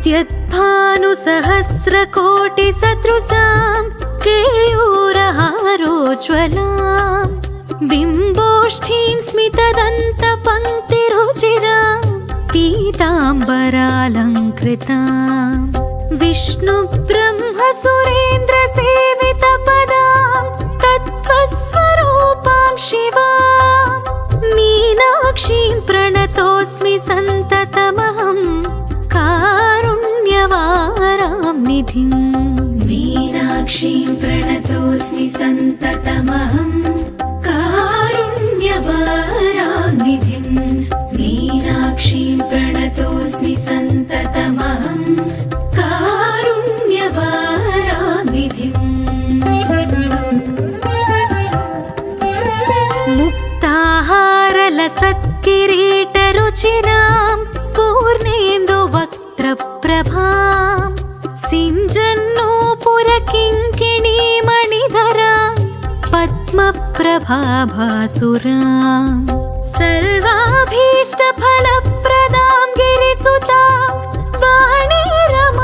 प्रद्यद्भानुसहस्रकोटिसदृशां केयूरहारोज्ज्वलां बिम्बोष्ठीं स्मितदन्तपङ्क्तिरुचिरां पीताम्बरालङ्कृतां विष्णुब्रह्मसुरेन्द्रसेवितपदां तत्त्वस्वरूपां शिवां मीनाक्षीं प्रणतोऽस्मि सन्ततमहं कारुण्यवारां निधिं मीनाक्षीं प्रणतोऽस्मि सन्ततमहं कारुण्यवारां निधिं मीनाक्षीं प्रणतोऽस्मि सन्ततमहं कारुण्यवारां निधिं मुक्ताहारलसत्किरीटरुचिरां पूर्णेन्दुवक्त्रप्रभां सिञ्जन्नूपुरकिङ्किणीमणिधरां पद्मप्रभाभासुरां सर्वाभीष्टफलप्रदां गिरिसुतां वाणीरमासेवितां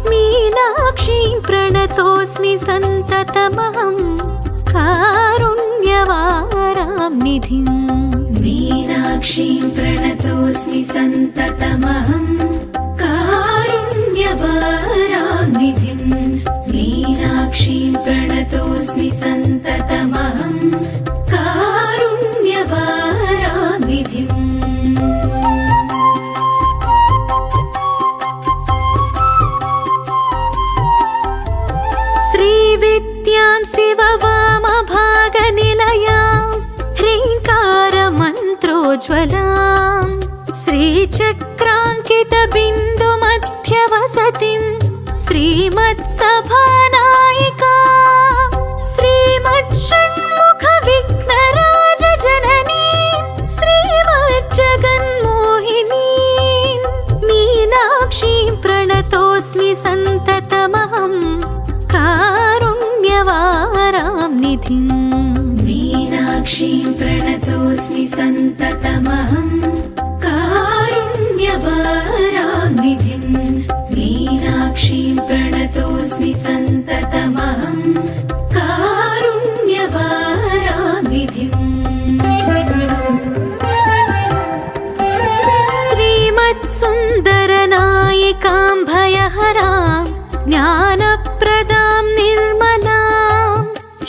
मीनाक्षीं प्रणतोऽस्मि सन्ततमहं कारुण्यवारां निधिं मीनाक्षीं प्रणतोऽस्मि सन्ततमहं कारुण्यवारां निधिं मीनाक्षीं प्रणतोऽस्मि सन्ततमहं कारुण्यवारां निधिं श्रीविद्यां शिववामभागनिलयां ह्रीङ्कारमन्त्रोज्ज्वलां श्रीचक्राङ्कितबिन्दुमध्यवसतिं श्रीमत्सभानायिकां श्रीमच्छण्मुखविघ्नराजजननीं श्रीमज्जगन्मोहिनीं मीनाक्षीं प्रणतोऽस्मि सन्ततमहं कारुण्यवारां निधिं मीनाक्षीं प्रणतोऽस्मि सन्ततमहं कारुण्यवारां निधिं मीनाक्षीं प्रणतोऽस्मि सन्ततमहं कारुण्यवारां निधिं श्रीमत्सुन्दरनायिकां भयहरां ज्ञानप्रदां निर्मलां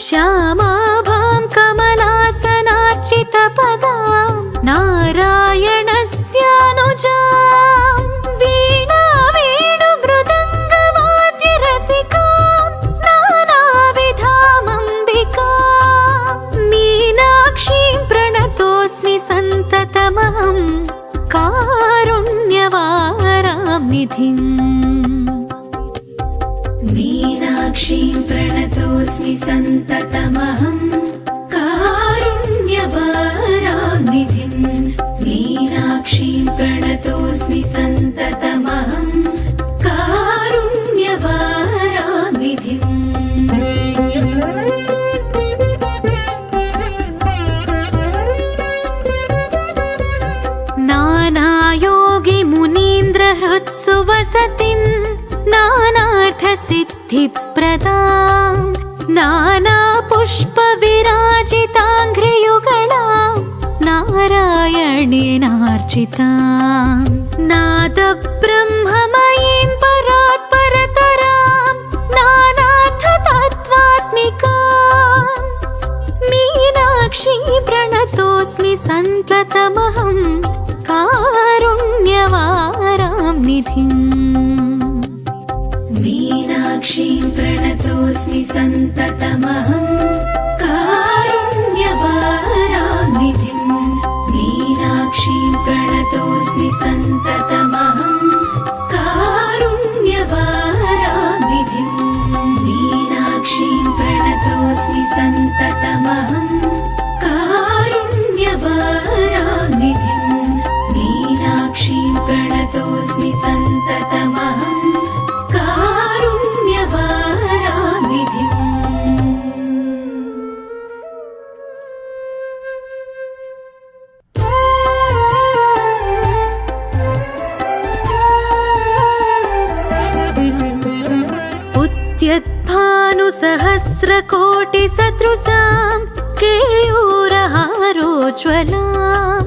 श्यामाभां कमलासनार्चितपदां नारायणस्यानुजां वीणावेणुमृदङ्गवाद्यरसिकां नानाविधामम्बिकां मीनाक्षीं प्रणतोऽस्मि सन्ततमहं कारुण्यवारां निधिं मीनाक्षीं प्रणतोऽस्मि सन्ततमहं कारुण्यवारां निधिं मीनाक्षीं प्रणतोऽस्मि सन्ततमहं कारुण्यवारां निधिं नानायोगिमुनीन्द्रहृत्सु वसतिं नानार्थसिद्धिप्रदां नानापुष्पविराजिताङ्घ्रियुगलां नारायणेनार्चितां नादब्रह्ममयीं परात्परतरां नानार्थतत्त्वात्मिकां मीनाक्षीं प्रणतोऽस्मि सन्ततमहं कारुण्यवारां निधिं मीनाक्षीं प्रणतोऽस्मि सन्ततमहं कारुण्यवारां निधिं मीनाक्षीं प्रणतोऽस्मि सन्ततमहं कारुण्यवारां निधिं मीनाक्षीं प्रणतोऽस्मि सन्ततमहं कारुण्यवारां निधिं मीनाक्षीं प्रणतोऽस्मि सन्ततमहं कारुण्यवारां निधिं सहस्रकोटिसदृशां केयूरहारोज्ज्वलां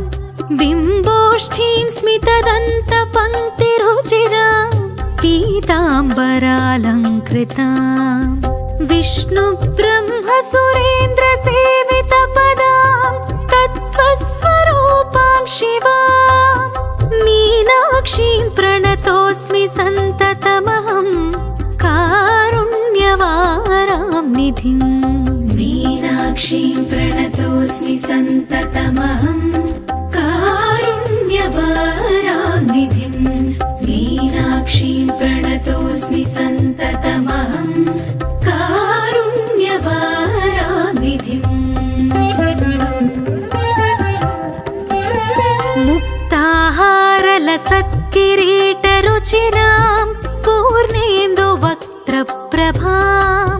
बिम्बोष्ठीं स्मितदन्तपङ्क्तिरुचिरां पीताम्बरालङ्कृतां विष्णुब्रह्मसुरेन्द्रसेवितपदां तत्त्वस्वरूपां शिवां मीनाक्षीं प्रणतोऽस्मि सन्ततमहं कारुण्यवारां निधिम् मीनाक्षीं प्रणतोऽस्मि सन्ततमहं कारुण्यवारां निधिम् मीनाक्षीं प्रणतोऽस्मि सन्ततमहं कारुण्यवारां निधिम् मुक्ताहारलसत्किरीटरुचिरां पूर्णेन्दुवक्त्रप्रभां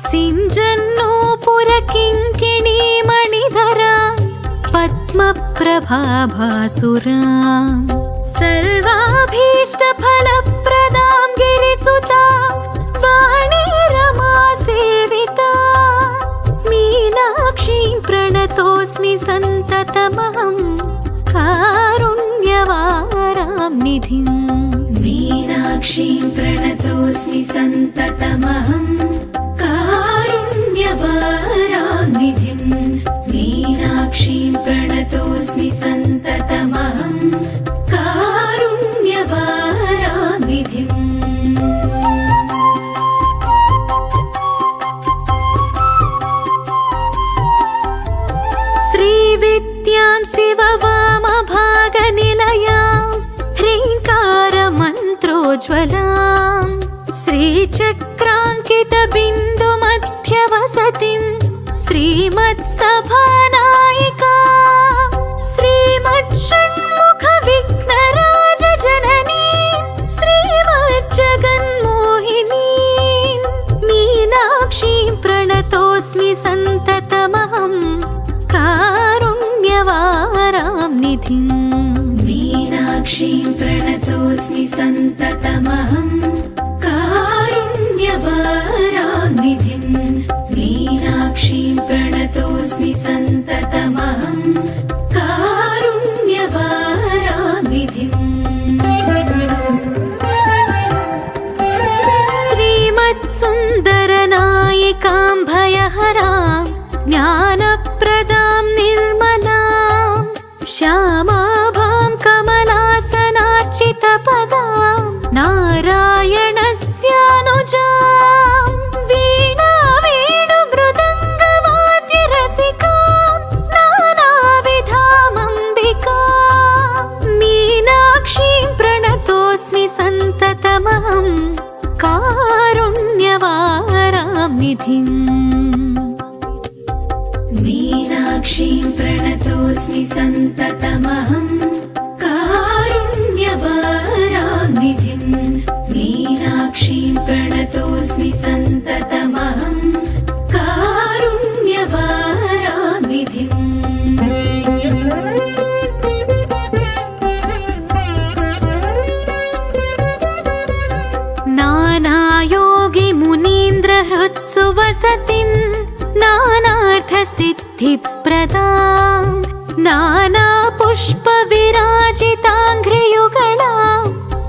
सिञ्जन्नूपुरकिङ्किणीमणिधरां पद्मप्रभाभासुरां सर्वाभीष्टफलप्रदां गिरिसुतां वाणी रमासेवितां मीनाक्षीं प्रणतोऽस्मि सन्ततमहं कारुण्यवारां निधिम् मीनाक्षीं प्रणतोऽस्मि सन्ततमहं कारुण्यवारां निधिम् मीनाक्षीं प्रणतोऽस्मि सन्ततमहं कारुण्यवारां निधिम् श्रीविद्यां शिववामभागनिलयां ह्रीङ्कारमन्त्रोज्ज्वलां श्रीचक्राङ्कितबिन्दुमध्यवसतिं श्रीमत्सभानायिकां श्रीमच्छण्मुखविघ्नराजजननीं श्रीमज्जगन्मोहिनीं मीनाक्षीं प्रणतोऽस्मि सन्ततमहं कारुण्यवारां निधिम् मीनाक्षीं प्रणतोऽस्मि सन्ततमहं कारुण्यवारां निधिम् मीनाक्षीं प्रणतोऽस्मि सन्ततमहं कारुण्यवारां निधिम् श्रीमत्सुन्दरनायिकां भयहरां ज्ञानप्रदां निर्मलां श्यामाभां कमलासनार्चितपदां नारायणस्यानुजां वीणावेणुमृदङ्गवाद्यरसिकां नानाविधामम्बिकां मीनाक्षीं प्रणतोऽस्मि सन्ततमहं कारुण्यवारां निधिम् मीनाक्षीं प्रणतोऽस्मि सन्ततमहं कारुण्यवारां निधिम् मीनाक्षीं प्रणतोऽस्मि सन्ततमहं कारुण्यवारां निधिम् नानायोगिमुनीन्द्रहृत्सु वसतिं नानार्थसिद्धिप्रदां नानापुष्पविराजिताङ्घ्रियुगळां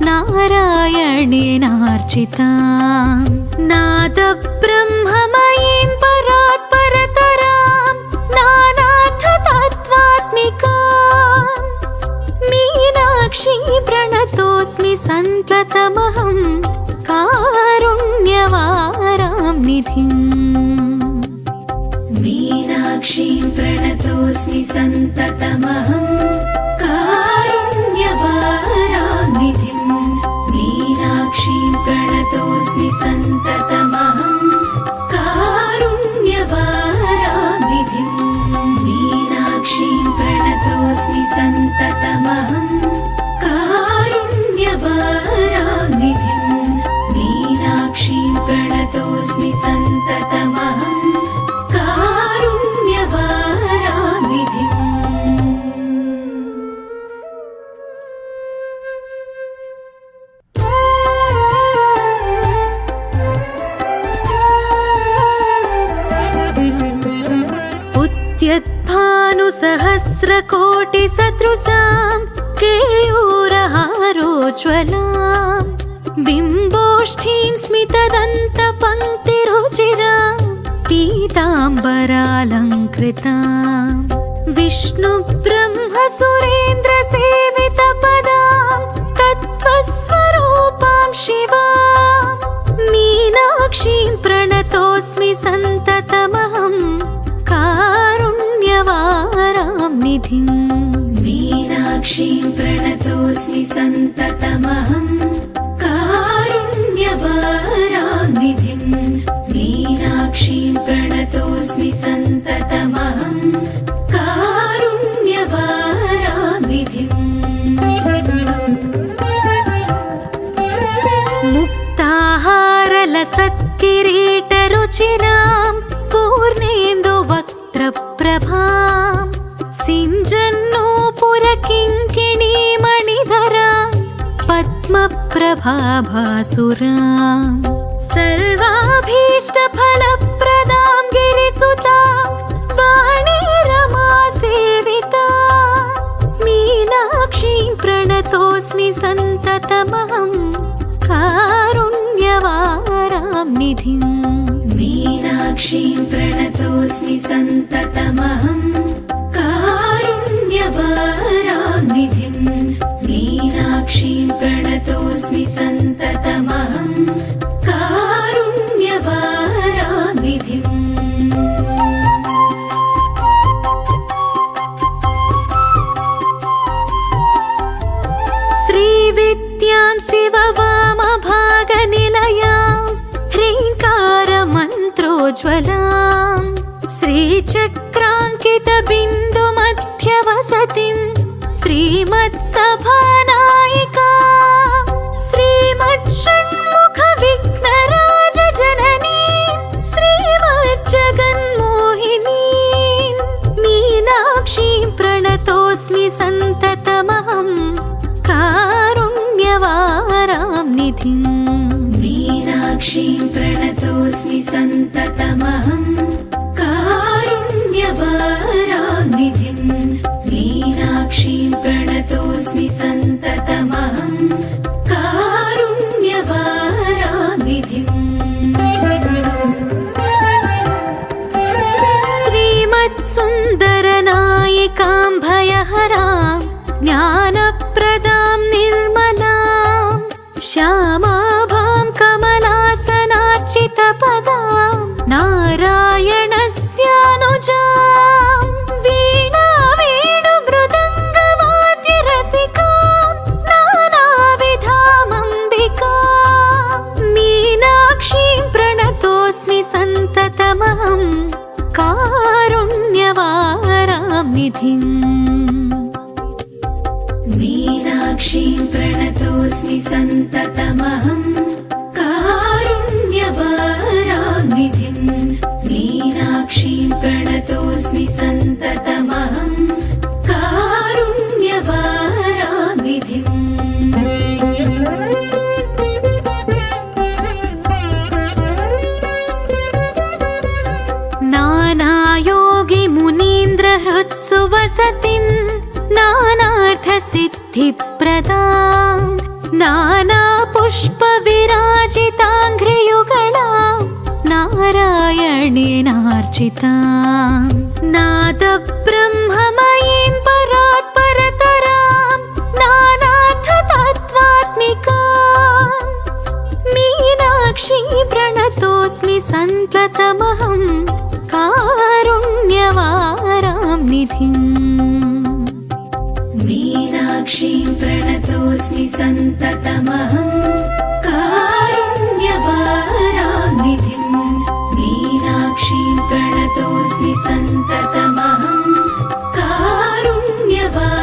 नारायणेनार्चितां नादब्रह्ममयीं परात्परतरां नानार्थतत्त्वात्मिकां मीनाक्षीं प्रणतोऽस्मि सन्ततमहं कारुण्यवारां निधिम् मीनाक्षीं प्रणतोऽस्मि सन्ततमहं कारुण्यवारां निधिम् मीनाक्षीं प्रणतोऽस्मि सन्ततमहं कारुण्यवारां निधिम् मीनाक्षीं प्रणतोऽस्मि सन्ततमहं कारुण्यवारां निधिम् मीनाक्षीं प्रणतोऽस्मि सन्ततमहं कारुण्यवारां निधिम् सहस्रकोटिसदृशां केयूरहारोज्ज्वलां बिम्बोष्ठीं स्मितदन्तपङ्क्तिरुचिरां पीताम्बरालङ्कृतां विष्णुब्रह्मसुरेन्द्रसेवितपदां तत्त्वस्वरूपां शिवां मीनाक्षीं प्रणतोऽस्मि सन्ततमहं कारुण्यवारां निधिम् मीनाक्षीं प्रणतोऽस्मि सन्ततमहं कारुण्यवारां निधिम् मीनाक्षीं प्रणतोऽस्मि सन्ततमहं कारुण्यवारां निधिम् मुक्ताहारलसत्किरीटरुचिरां पूर्णेन्दुवक्त्रप्रभां सिञ्जन्नूपुरकिङ्किणीमणिधरां पद्मप्रभाभासुरां सर्वाभीष्टफलप्रदां गिरिसुतां वाणीरमासेवितां मीनाक्षीं प्रणतोऽस्मि सन्ततमहं कारुण्यवारां निधिम् मीनाक्षीं प्रणतोऽस्मि सन्ततमहं कारुण्यवारां निधिम् मीनाक्षीं प्रणतोऽस्मि सन्ततमहं कारुण्यवारां निधिम् श्रीविद्यां शिववामभागनिलयां ह्रीङ्कारमन्त्रोज्ज्वलां श्रीचक्राङ्कितबिन्दुमध्यवसतिं श्रीमत्सभानायिकां श्रीमच्छण्मुखविघ्नराजजननीं श्रीमज्जगन्मोहिनीं मीनाक्षीं प्रणतोऽस्मि सन्ततमहं कारुण्यवारां निधिम् मीनाक्षीं प्रणतोऽस्मि सन्ततमहं कारुण्यवारां निधिम् मीनाक्षीं प्रणतोऽस्मि सन्ततमहं कारुण्यवारां निधिम् श्रीमत्सुन्दरनायिकां भयहरां ज्ञानप्रदां निर्मलां श्यामाभां कमलासनार्चितपदां नारायणस्यानुजां वीणावेणुमृदङ्गवाद्यरसिकां नानाविधामम्बिकां मीनाक्षीं प्रणतोऽस्मि सन्ततमहं कारुण्यवारां निधिम् मीनाक्षीं प्रणतोऽस्मि सन्ततमहं कारुण्यवारां निधिम् मीनाक्षीं प्रणतोऽस्मि सन्ततमहं कारुण्यवारां निधिम् नानायोगिमुनीन्द्रहृत्सु वसतिं नानार्थसिद्धिप्रदां नानापुष्पविराजिताङ्घ्रियुगलां नारायणेनार्चितां नादब्रह्ममयीं परात्परतरां नानार्थतत्त्वात्मिकां मीनाक्षीं प्रणतोऽस्मि सन्ततमहं कारुण्यवारां निधिम् मीनाक्षीं प्रणतोऽस्मि सन्ततमहं कारुण्यवारां निधिम् मीनाक्षीं प्रणतोऽस्मि सन्ततमहं कारुण्यवारां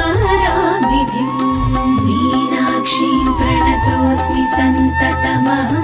निधिम् मीनाक्षीं प्रणतोऽस्मि सन्ततमहं